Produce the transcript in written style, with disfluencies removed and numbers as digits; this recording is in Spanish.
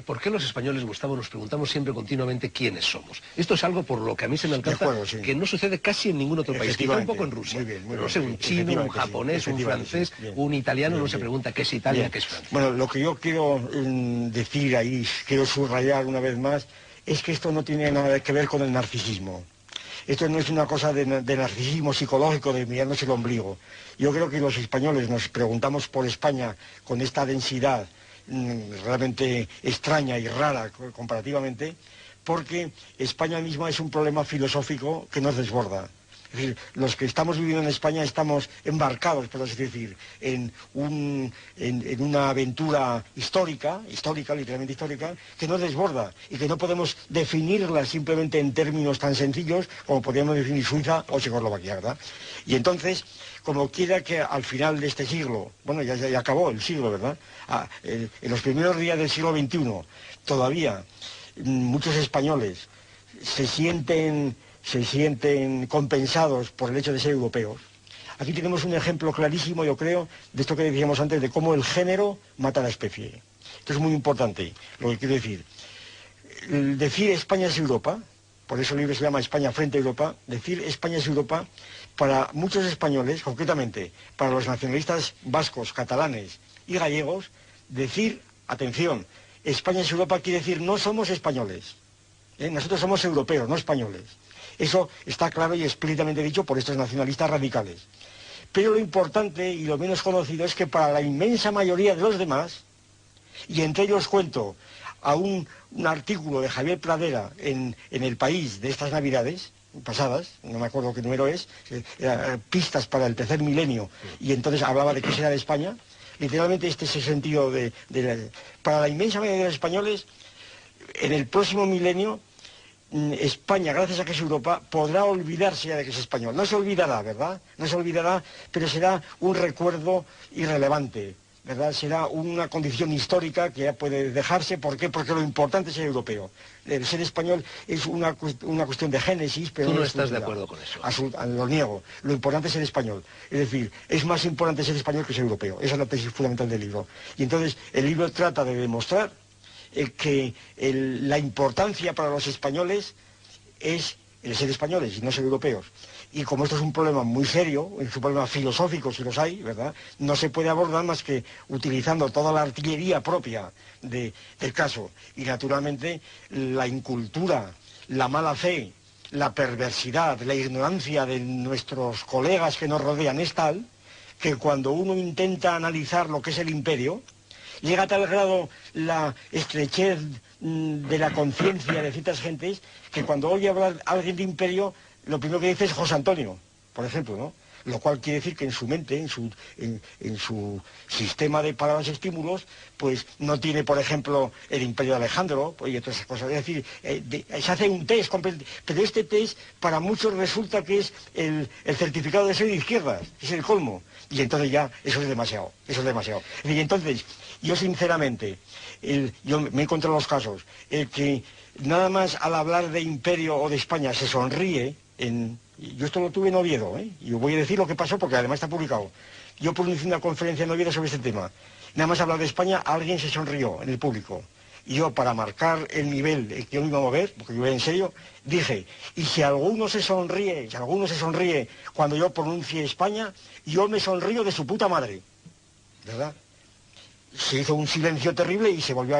¿Por qué los españoles, Gustavo, nos preguntamos siempre continuamente quiénes somos? Esto es algo por lo que a mí se me alcanza, sí, que no sucede casi en ningún otro país, quizá un poco en Rusia. Muy bien, no sé, un chino, un japonés, un francés, un italiano no se pregunta qué es Italia, qué es Francia. Bueno, lo que yo quiero decir ahí, quiero subrayar una vez más, es que esto no tiene nada que ver con el narcisismo. Esto no es una cosa de narcisismo psicológico, de mirarnos el ombligo. Yo creo que los españoles nos preguntamos por España con esta densidad realmente extraña y rara comparativamente, porque España misma es un problema filosófico que nos desborda. Es decir, los que estamos viviendo en España estamos embarcados, por así decir, en una aventura histórica, literalmente histórica, que nos desborda y que no podemos definirla simplemente en términos tan sencillos como podríamos definir Suiza o Checoslovaquia, ¿verdad? Y entonces, como quiera que al final de este siglo, bueno, ya acabó el siglo, ¿verdad? En los primeros días del siglo XXI, todavía muchos españoles se sienten compensados por el hecho de ser europeos. Aquí tenemos un ejemplo clarísimo, yo creo, de esto que decíamos antes, de cómo el género mata a la especie. Esto es muy importante, lo que quiero decir. Decir España es Europa, por eso el libro se llama España frente a Europa, decir España es Europa, para muchos españoles, concretamente para los nacionalistas vascos, catalanes y gallegos, decir, atención, España es Europa quiere decir no somos españoles. Nosotros somos europeos, no españoles. Eso está claro y explícitamente dicho por estos nacionalistas radicales. Pero lo importante y lo menos conocido es que para la inmensa mayoría de los demás, y entre ellos cuento a un artículo de Javier Pradera en El País de estas Navidades pasadas, no me acuerdo qué número es, pistas para el tercer milenio, y entonces hablaba de qué será de España. Literalmente este es el sentido para la inmensa mayoría de los españoles, en el próximo milenio, España, gracias a que es Europa, podrá olvidarse ya de que es español. No se olvidará, ¿verdad? No se olvidará, pero será un recuerdo irrelevante, ¿verdad? Será una condición histórica que ya puede dejarse. ¿Por qué? Porque lo importante es ser europeo. El ser español es una cuestión de génesis, pero... ¿Tú no estás de acuerdo con eso? Lo niego. Lo importante es ser español. Es decir, es más importante ser español que ser europeo. Esa es la tesis fundamental del libro. Y entonces el libro trata de demostrar que la importancia para los españoles es el ser españoles y no ser europeos. Y como esto es un problema muy serio, es un problema filosófico si los hay, ¿verdad? No se puede abordar más que utilizando toda la artillería propia del caso. Y naturalmente la incultura, la mala fe, la perversidad, la ignorancia de nuestros colegas que nos rodean es tal que cuando uno intenta analizar lo que es el imperio, llega a tal grado la estrechez de la conciencia de ciertas gentes que cuando oye hablar a alguien de imperio, lo primero que dice es José Antonio, por ejemplo, ¿no? Lo cual quiere decir que en su mente, en su sistema de palabras y estímulos, pues no tiene, por ejemplo, el imperio de Alejandro y otras esas cosas. Es decir, se hace un test, pero este test para muchos resulta que es el certificado de ser de izquierdas, es el colmo. Y entonces ya, eso es demasiado, eso es demasiado. Y entonces, yo sinceramente, yo me he encontrado los casos, el que nada más al hablar de imperio o de España se sonríe, yo esto lo tuve en Oviedo, y voy a decir lo que pasó porque además está publicado. Yo pronuncié una conferencia en Oviedo sobre este tema. Nada más hablar de España, alguien se sonrió en el público. Y yo, para marcar el nivel que yo me iba a mover, porque yo era en serio, dije, y si alguno se sonríe cuando yo pronuncie España, yo me sonrío de su puta madre. ¿Verdad? Se hizo un silencio terrible y se volvió a...